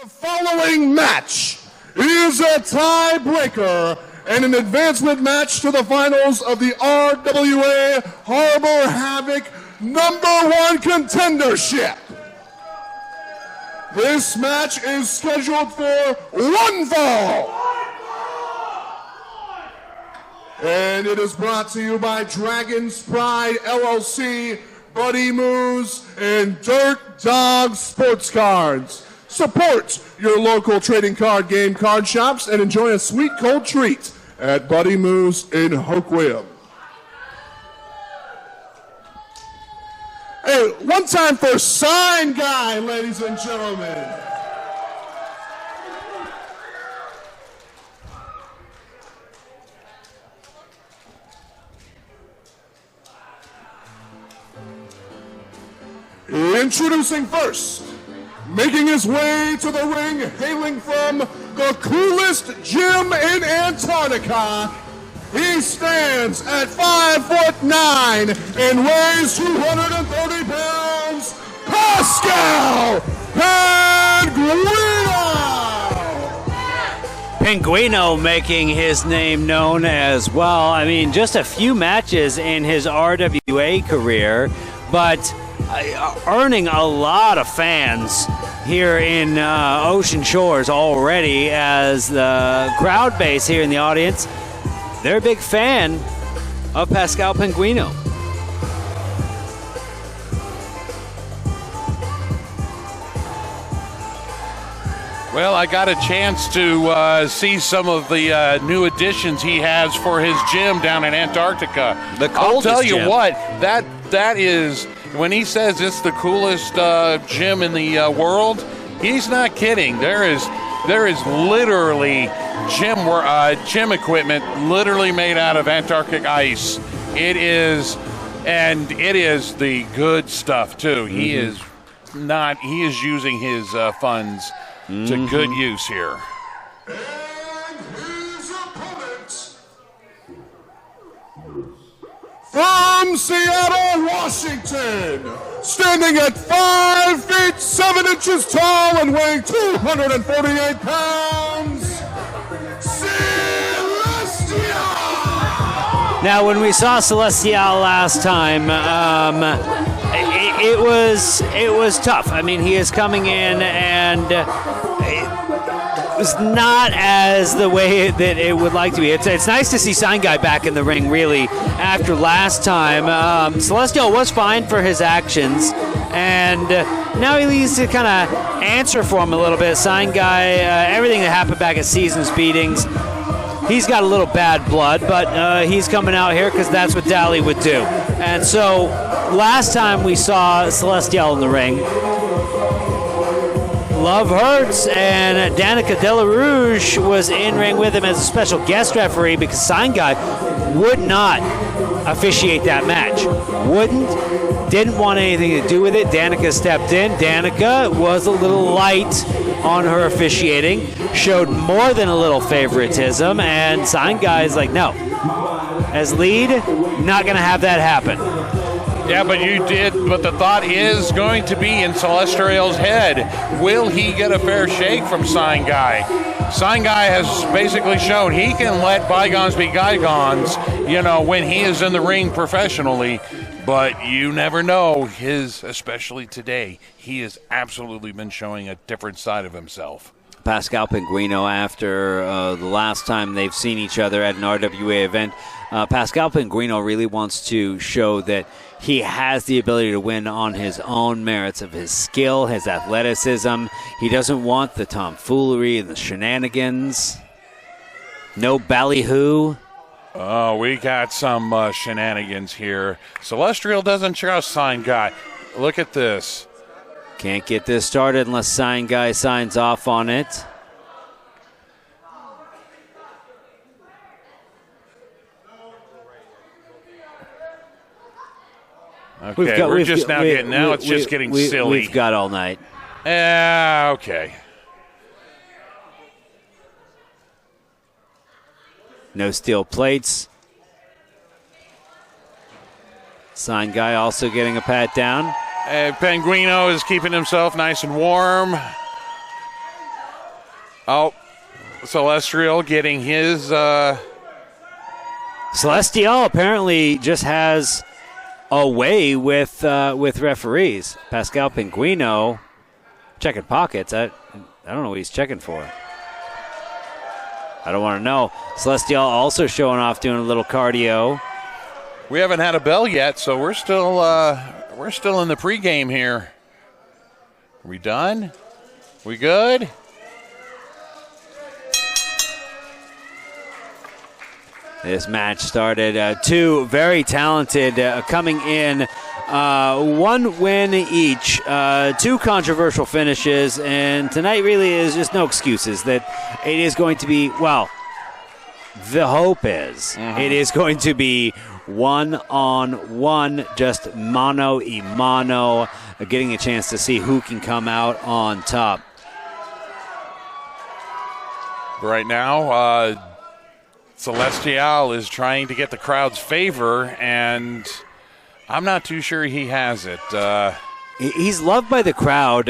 The following match is a tiebreaker and an advancement match to the finals of the RWA Harbor Havoc #1 contendership. This match is scheduled for one fall. And it is brought to you by Dragon's Pride LLC, Buddy Moose, and Dirt Dog Sports Cards. Support your local trading card game card shops and enjoy a sweet cold treat at Buddy Moose in Hoquiam. Hey, one time for Sign Guy, ladies and gentlemen. Introducing first, making his way to the ring, hailing from the coolest gym in Antarctica, he stands at 5'9" and weighs 230 pounds, Pascal Penguino! Penguino making his name known as well. I mean, just a few matches in his RWA career, but earning a lot of fans here in Ocean Shores already, as the crowd base here in the audience, they're a big fan of Pascal Penguino. Well, I got a chance to see some of the new additions he has for his gym down in Antarctica. The coldest I'll tell you gym. what, that is, when he says it's the coolest gym in the world, he's not kidding. There is literally gym equipment literally made out of Antarctic ice. It is the good stuff too. He is using his funds to good use here. And his opponent, from Seattle, Washington, standing at 5 feet 7 inches tall and weighing 248 pounds, Celestial! Now, when we saw Celestial last time, it was tough. I mean, he is coming in, and it was not as the way that it would like to be. It's nice to see Sign Guy back in the ring, really, after last time. Celestial was fine for his actions, and now he needs to kind of answer for him a little bit. Sign Guy, everything that happened back at Seasons Beatings, he's got a little bad blood, but he's coming out here because that's what Dally would do. And so last time we saw Celestial in the ring, Love Hurts and Danica Delarouge was in ring with him as a special guest referee because Sign Guy would not officiate that match. Didn't want anything to do with it. Danica stepped in. Danica was a little light on her officiating, showed more than a little favoritism, and Sign Guy is like, no. As lead, not going to have that happen. Yeah, but the thought is going to be in Celestial's head. Will he get a fair shake from Sign Guy? Sign Guy has basically shown he can let bygones be bygones, when he is in the ring professionally. But you never know, especially today, he has absolutely been showing a different side of himself. Pascal Penguino, after the last time they've seen each other at an RWA event, Pascal Penguino really wants to show that he has the ability to win on his own merits of his skill, his athleticism. He doesn't want the tomfoolery and the shenanigans. No ballyhoo. Oh, we got some shenanigans here. Celestial doesn't trust Sign Guy. Look at this. Can't get this started unless Sign Guy signs off on it. Okay, we're just now getting, it's just getting silly. We've got all night. Okay. No steel plates. Sign Guy also getting a pat down. Penguino is keeping himself nice and warm. Oh, Celestial getting his. Celestial apparently just has a way with referees. Pascal Penguino checking pockets. I don't know what he's checking for. I don't want to know. Celestial also showing off doing a little cardio. We haven't had a bell yet, so we're still in the pregame here. Are we done? We good? This match started. Two very talented coming in. One win each. Two controversial finishes. And tonight really is just no excuses that it is going to be, well, the hope is it is going to be one-on-one, just mano-a-mano, getting a chance to see who can come out on top. Right now, Celestial is trying to get the crowd's favor, and I'm not too sure he has it. He's loved by the crowd.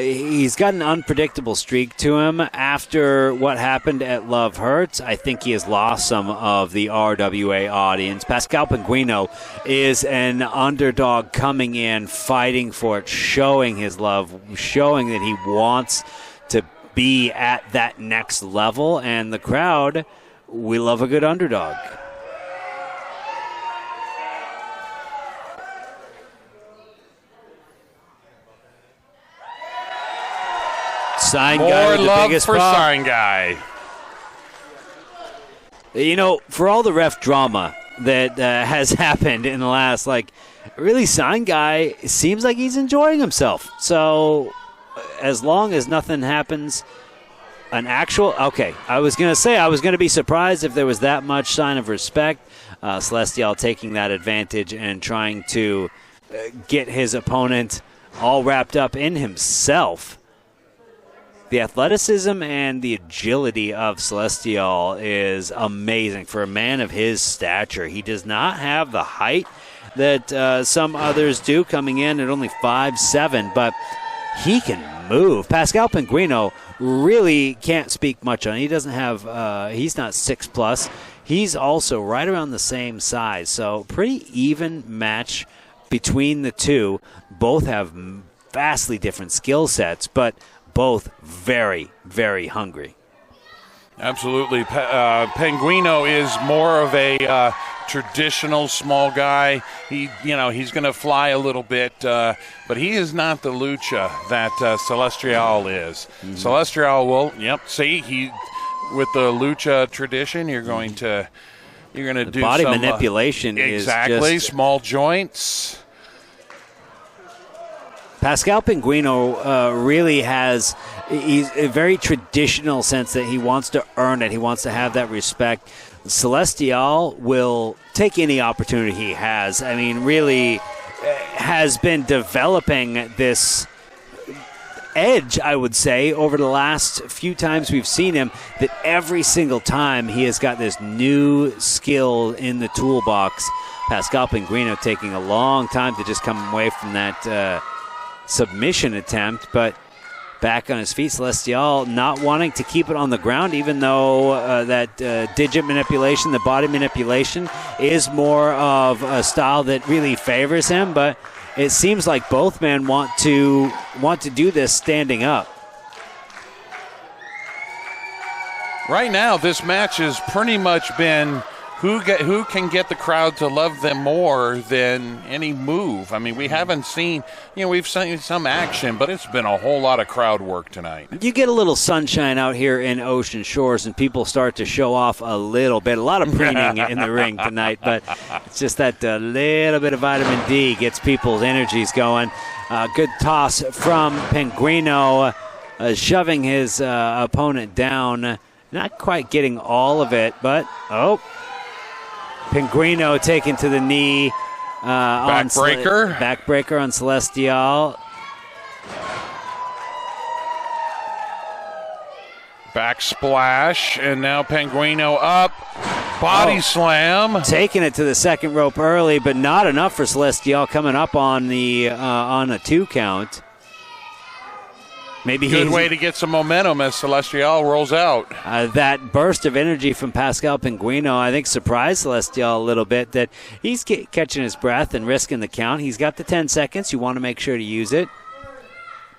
He's got an unpredictable streak to him. After what happened at Love Hurts, I think he has lost some of the RWA audience. Pascal Penguino is an underdog coming in, fighting for it, showing his love, showing that he wants to be at that next level, and the crowd, we love a good underdog. Sign More guy with the love biggest for pop. Sign Guy. You know, for all the ref drama that has happened in the last, really, Sign Guy seems like he's enjoying himself. So, as long as nothing happens, okay, I was going to say I was going to be surprised if there was that much sign of respect. Celestial taking that advantage and trying to get his opponent all wrapped up in himself. The athleticism and the agility of Celestial is amazing for a man of his stature. He does not have the height that some others do, coming in at only 5'7", but he can move. Pascal Penguino really can't speak much on. He doesn't have. He's not 6+. He's also right around the same size. So pretty even match between the two. Both have vastly different skill sets, but both very, very hungry. Absolutely. Penguino is more of a traditional small guy. He's going to fly a little bit, but he is not the lucha that Celestial is. Celestial will, see, with the lucha tradition, you're going to do body some manipulation. Exactly, is just small joints. Pascal Penguino really he's a very traditional sense that he wants to earn it. He wants to have that respect. Celestial will take any opportunity he has. I mean, really has been developing this edge, I would say, over the last few times we've seen him, that every single time he has got this new skill in the toolbox. Pascal Penguino taking a long time to just come away from that submission attempt, but back on his feet. Celestial not wanting to keep it on the ground, even though that digit manipulation, the body manipulation, is more of a style that really favors him. But it seems like both men want to do this standing up. Right now, this match has pretty much been who can get the crowd to love them more than any move. I mean, we haven't seen, we've seen some action, but it's been a whole lot of crowd work tonight. You get a little sunshine out here in Ocean Shores, and people start to show off a little bit. A lot of preening in the ring tonight, but it's just that little bit of vitamin D gets people's energies going. Good toss from Penguino, shoving his opponent down. Not quite getting all of it, but, Penguino taken to the knee. Backbreaker. Backbreaker on Celestial. Backsplash, and now Penguino up. Body slam. Taking it to the second rope early, but not enough for Celestial, coming up on the on a 2 count. Maybe good way to get some momentum as Celestial rolls out. That burst of energy from Pascal Penguino, I think, surprised Celestial a little bit, that he's catching his breath and risking the count. He's got the 10 seconds. You want to make sure to use it.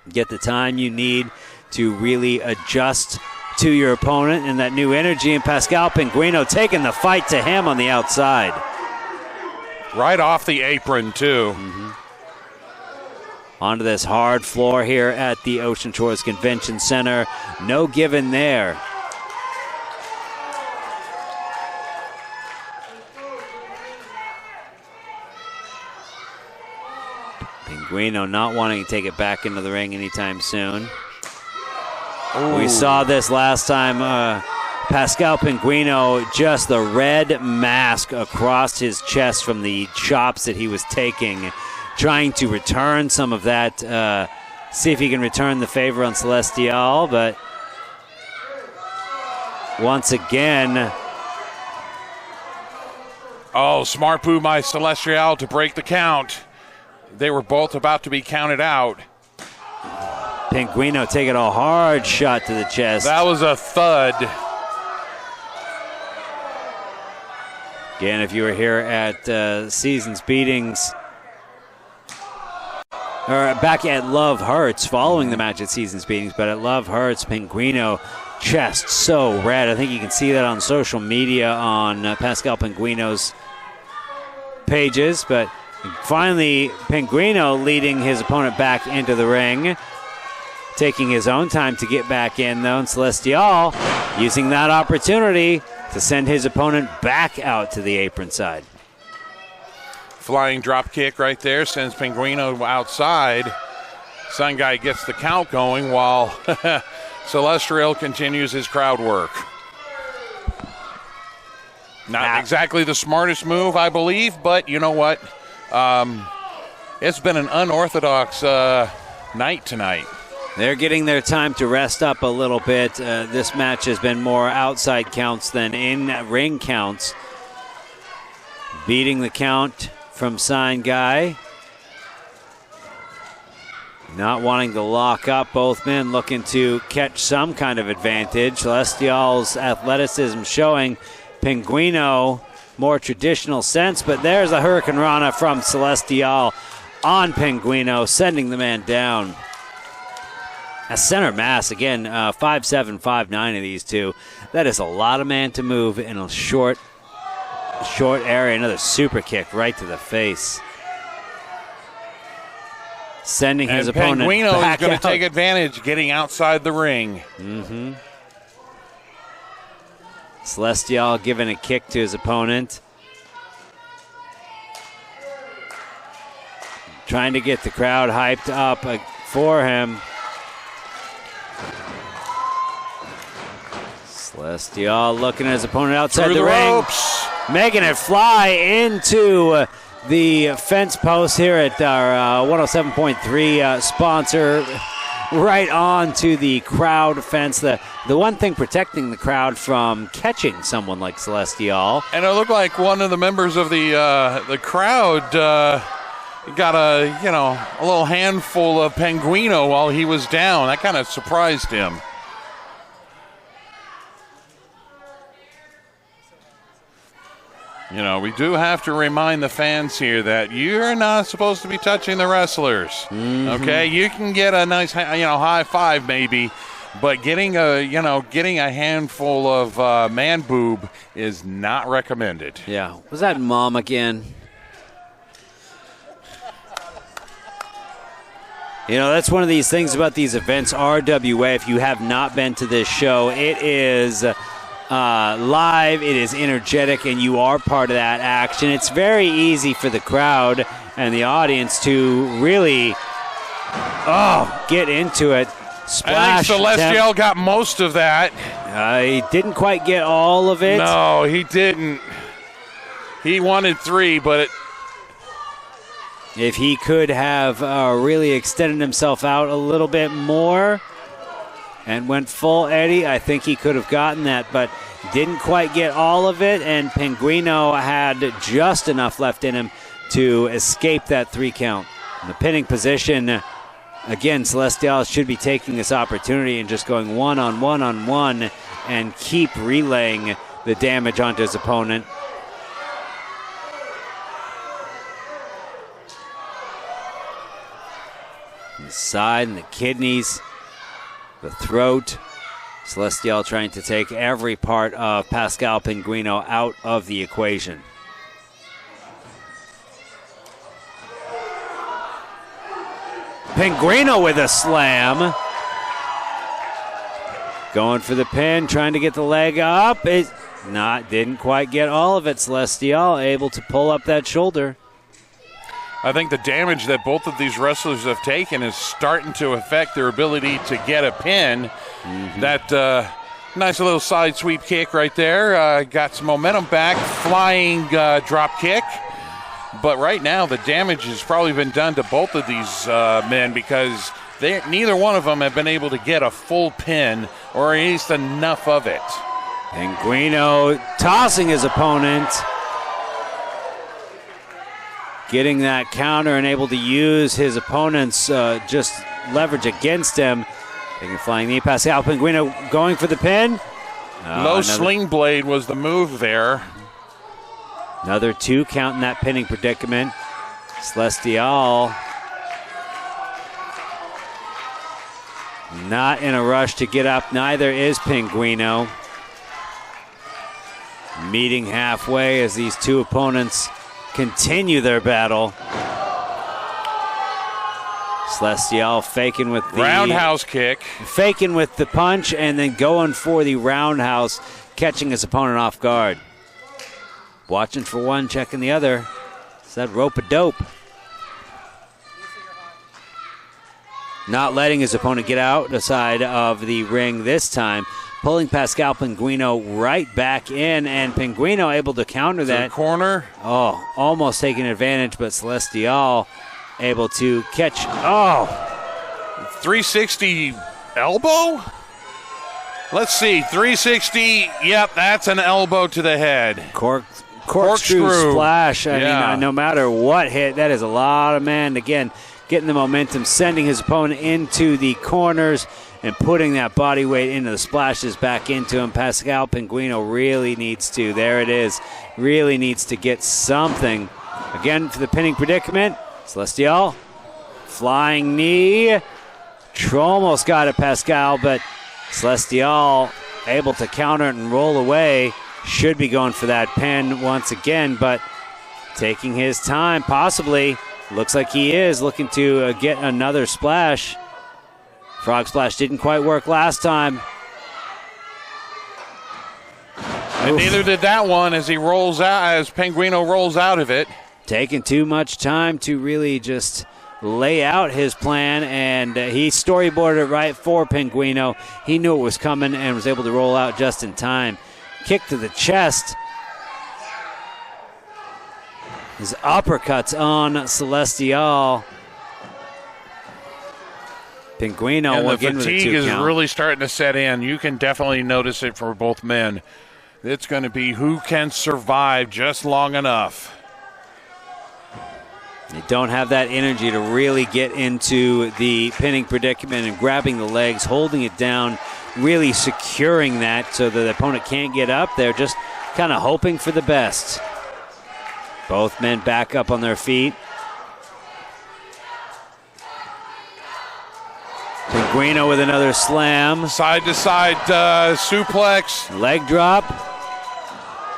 Get the time you need to really adjust to your opponent and that new energy. And Pascal Penguino taking the fight to him on the outside. Right off the apron, too. Onto this hard floor here at the Ocean Shores Convention Center. No giving there. Penguino not wanting to take it back into the ring anytime soon. Ooh. We saw this last time. Pascal Penguino, just the red mask across his chest from the chops that he was taking, trying to return some of that, see if he can return the favor on Celestial, but once again. Oh, smart move by Celestial to break the count. They were both about to be counted out. Penguino taking a hard shot to the chest. That was a thud. Again, if you were here at Seasons Beatings, or back at Love Hurts, following the match at Seasons Beatings, but at Love Hurts, Penguino, chest so red. I think you can see that on social media on Pascal Penguino's pages, but finally Penguino leading his opponent back into the ring, taking his own time to get back in, though, and Celestial using that opportunity to send his opponent back out to the apron side. Flying drop kick right there sends Penguino outside. Sun Guy gets the count going while Celestial continues his crowd work. Not exactly the smartest move, I believe, but you know what? It's been an unorthodox night tonight. They're getting their time to rest up a little bit. This match has been more outside counts than in-ring counts. Beating the count from Sign Guy. Not wanting to lock up. Both men looking to catch some kind of advantage. Celestial's athleticism showing. Penguino, more traditional sense, but there's a Hurricane Rana from Celestial on Penguino, sending the man down. A center mass, again, 5'7", 5'9" of these two. That is a lot of man to move in a short area. Another super kick right to the face. Sending his opponent Penguino back is going out. to take advantage, getting outside the ring. Mm-hmm. Celestial giving a kick to his opponent. Trying to get the crowd hyped up for him. Celestial looking at his opponent outside Through the ring. Ropes. Making it fly into the fence post here at our 107.3 sponsor. Right on to the crowd fence. The one thing protecting the crowd from catching someone like Celestial. And it looked like one of the members of the crowd got a little handful of Penguino while he was down. That kind of surprised him. You know, we do have to remind the fans here that you're not supposed to be touching the wrestlers. Mm-hmm. Okay, you can get a nice, high five maybe, but getting a handful of man boob is not recommended. Yeah, was that Mom again? You know, that's one of these things about these events. RWA, if you have not been to this show, it is live, it is energetic, and you are part of that action. It's very easy for the crowd and the audience to really get into it. Splash. I think Celestial got most of that. He didn't quite get all of it. No, he didn't. He wanted 3, but if he could have really extended himself out a little bit more and went full Eddie, I think he could have gotten that, but didn't quite get all of it, and Penguino had just enough left in him to escape that 3 count. In the pinning position, Again, Celestial should be taking this opportunity and just going one-on-one and keep relaying the damage onto his opponent. The side and the kidneys, the throat. Celestial trying to take every part of Pascal Penguino out of the equation. Penguino with a slam. Going for the pin, trying to get the leg up. Didn't quite get all of it. Celestial able to pull up that shoulder. I think the damage that both of these wrestlers have taken is starting to affect their ability to get a pin. That nice little side sweep kick right there. Got some momentum back. Flying drop kick. But right now, the damage has probably been done to both of these men because neither one of them have been able to get a full pin or at least enough of it. Penguino tossing his opponent. Getting that counter and able to use his opponent's just leverage against him. Taking a flying knee. Pascal Penguino going for the pin. Low sling blade was the move there. Another 2 count in that pinning predicament. Celestial not in a rush to get up. Neither is Penguino. Meeting halfway as these two opponents continue their battle. Celestial faking with the roundhouse kick. Faking with the punch and then going for the roundhouse, catching his opponent off guard. Watching for one, checking the other. Is that rope-a-dope? Not letting his opponent get out the side of the ring this time. Pulling Pascal Penguino right back in, and Penguino able to counter that. Corner. Oh, almost taking advantage, but Celestial able to catch. Oh! 360 elbow? Let's see, 360. Yep, that's an elbow to the head. Corkscrew splash. I mean, no matter what hit, that is a lot of man. Again, getting the momentum, sending his opponent into the corners and putting that body weight into the splashes back into him. Pascal Penguino really needs to, there it is, really needs to get something. Again, for the pinning predicament, Celestial, flying knee. Almost got it, Pascal, but Celestial able to counter it and roll away. Should be going for that pin once again, but taking his time, possibly. Looks like he is looking to get another splash. Frog splash didn't quite work last time. And neither did that one as Penguino rolls out of it. Taking too much time to really just lay out his plan, and he storyboarded it right for Penguino. He knew it was coming and was able to roll out just in time. Kick to the chest. His uppercuts on Celestial. Penguino and the again with a 2 fatigue is count. really starting to set in. You can definitely notice it for both men. It's going to be who can survive just long enough. They don't have that energy to really get into the pinning predicament and grabbing the legs, holding it down, really securing that so that the opponent can't get up. They're just kind of hoping for the best. Both men back up on their feet. Penguino with another slam. Side to side suplex. Leg drop.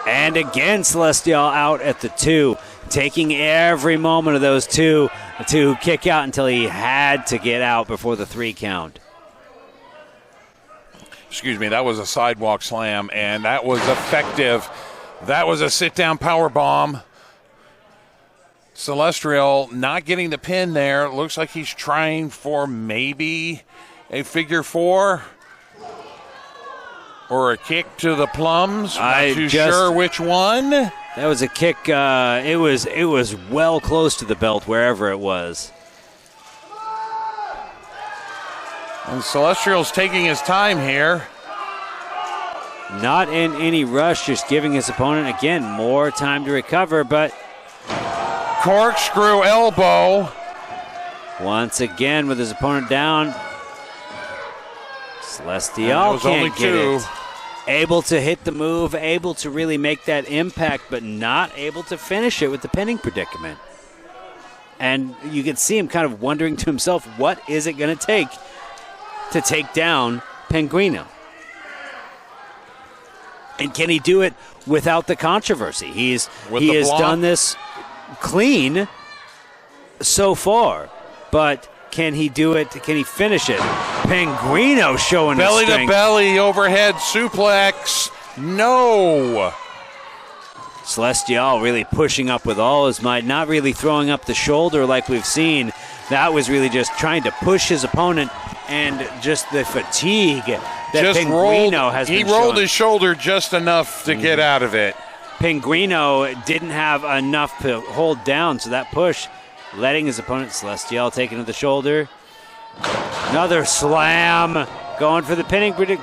And again, Celestial out at the 2. Taking every moment of those 2 to kick out until he had to get out before the 3 count. Excuse me, that was a sidewalk slam, and that was effective. That was a sit-down power bomb. Celestial not getting the pin there. Looks like he's trying for maybe a figure 4 or a kick to the plums. Not too sure which one. That was a kick. It was well close to the belt, wherever it was. And Celestial's taking his time here. Not in any rush, just giving his opponent, again, more time to recover, but... Corkscrew elbow. Once again with his opponent down. Celestial was can't only get two. it. Able to hit the move, able to really make that impact, but not able to finish it with the pinning predicament. And you can see him kind of wondering to himself, what is it going to take down Penguino? And can he do it without the controversy? He has done this clean so far, but can he do it? Can he finish it? Penguino showing his Belly strength. to belly overhead suplex. No. Celestial really pushing up with all his might, not really throwing up the shoulder like we've seen. That was really just trying to push his opponent, and just the fatigue that Penguino has been He rolled showing. his shoulder just enough to get out of it. Penguino didn't have enough to hold down, so that push letting his opponent Celestial take it to the shoulder. Another slam, going for the pinning predict.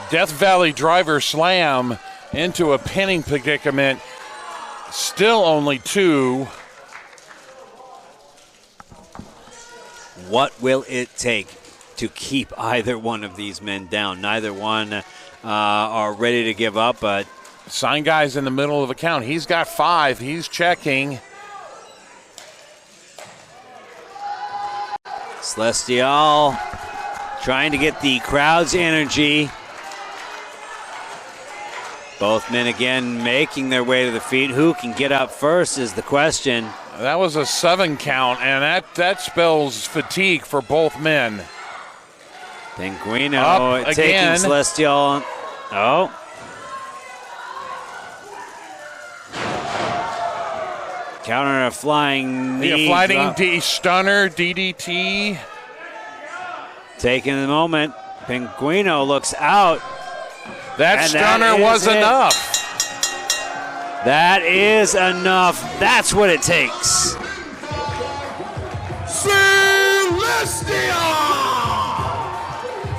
Death Valley driver slam into a pinning predicament. Still only two. What will it take to keep either one of these men down? Neither one are ready to give up, but Sign guy's in the middle of the count. He's got 5. He's checking. Celestial trying to get the crowd's energy. Both men again making their way to the feet. Who can get up first is the question. That was a 7 count, and that spells fatigue for both men. Penguino Up taking again. Celestial. Oh. Counter a flying knee. The flying drop. stunner, DDT. Taking the moment. Penguino looks out. That And stunner that is was it. enough. That is enough. That's what it takes. Celestial!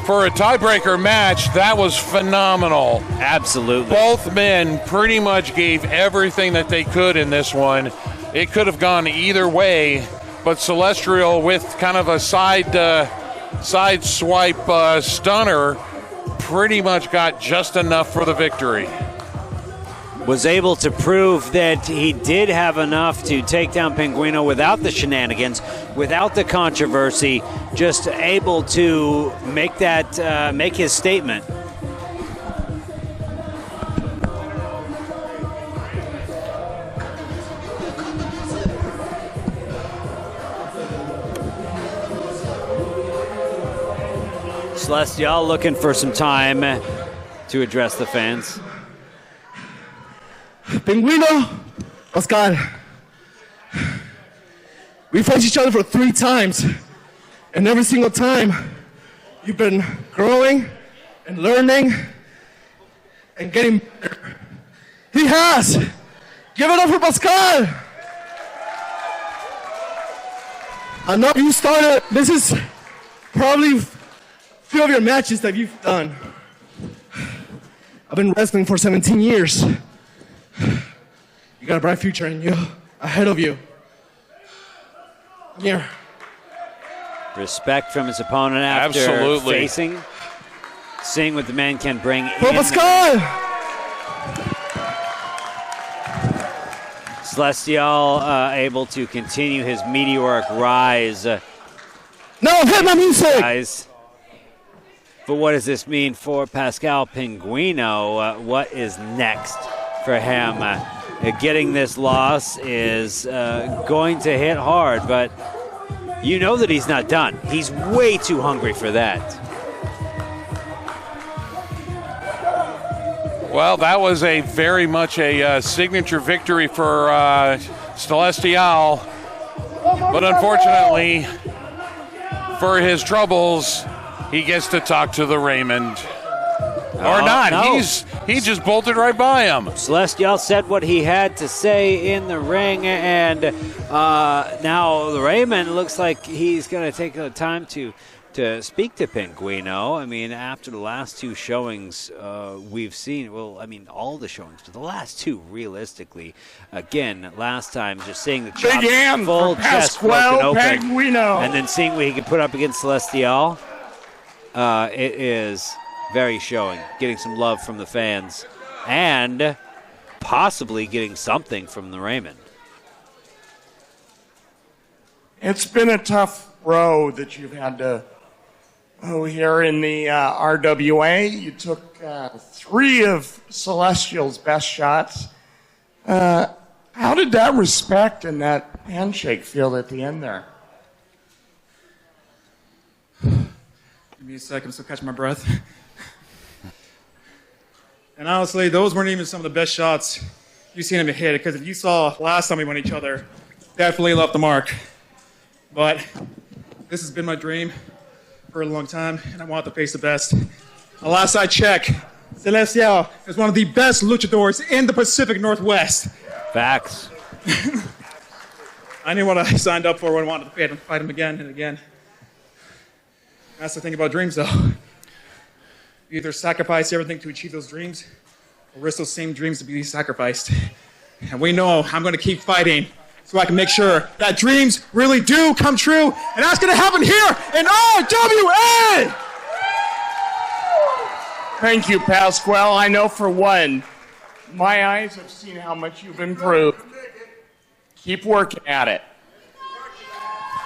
For a tiebreaker match, that was phenomenal. Absolutely. Both men pretty much gave everything that they could in this one. It could have gone either way, but Celestial with kind of a side swipe stunner pretty much got just enough for the victory. Was able to prove that he did have enough to take down Penguino without the shenanigans, without the controversy, just able to make that make his statement. Celestial looking for some time to address the fans. Penguino, Pascal, we faced each other for 3 times, and every single time you've been growing and learning and getting better. He has. Give it up for Pascal. I know you started, this is probably a few of your matches that you've done. I've been wrestling for 17 years. You got a bright future in you, ahead of you. Yeah. Respect from his opponent after Absolutely. seeing what the man can bring For in. Pascal! Celestial able to continue his meteoric rise. No, hit my music! Guys. But what does this mean for Pascal Penguino? What is next for him? Getting this loss is going to hit hard, but you know that he's not done. He's way too hungry for that. Well, that was a very much a signature victory for Celestial, but unfortunately for his troubles, he gets to talk to the Raymond. Or not. No. He just bolted right by him. Celestial said what he had to say in the ring, and now Raymond looks like he's going to take the time to to speak to Penguino. I mean, after the last two showings we've seen, well, I mean, all the showings, but the last two, realistically, again, last time, just seeing the chops, Big hand full for chest broken Pascal open, Penguino. and then seeing what he could put up against Celestial, it is very showing, getting some love from the fans, and possibly getting something from the Raymond. It's been a tough row that you've had to here in the RWA. You took 3 of Celestial's best shots. How did that respect and that handshake feel at the end there? Give me a second to catch my breath. And honestly, those weren't even some of the best shots you've seen him hit, because if you saw last time we went each other, definitely left the mark. But this has been my dream for a long time, and I want to face the best. The last I checked, Celestial is one of the best luchadors in the Pacific Northwest. Facts. I knew what I signed up for when I wanted to fight him again and again. That's the thing about dreams, though. You either sacrifice everything to achieve those dreams, or risk those same dreams to be sacrificed. And we know I'm going to keep fighting so I can make sure that dreams really do come true, and that's going to happen here in RWA! Thank you, Pascal. I know for one, my eyes have seen how much you've improved. Keep working at it.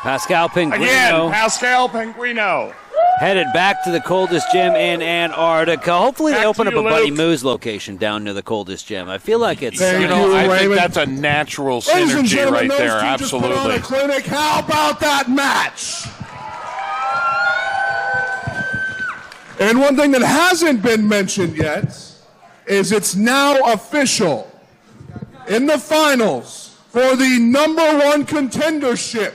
Pascal Penguino. Again, Pascal Penguino. Headed back to the coldest gym in Antarctica. Hopefully they open up a Buddy Moose location down near the coldest gym. I feel like it's... Thank You know, you, I think Raymond. that's a natural Ladies and synergy gentlemen, right those there. two just put on Absolutely. a clinic. How about that match? And one thing that hasn't been mentioned yet is it's now official. In the finals for the #1 contendership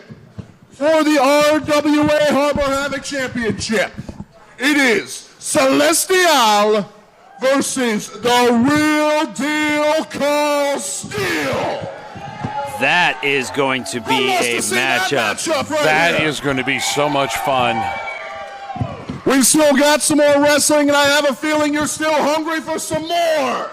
for the RWA Harbor Havoc Championship, it is Celestial versus the real deal Carl Steele. That is going to be Who wants a to see that matchup. matchup right That here? is going to be so much fun. We've still got some more wrestling, and I have a feeling you're still hungry for some more.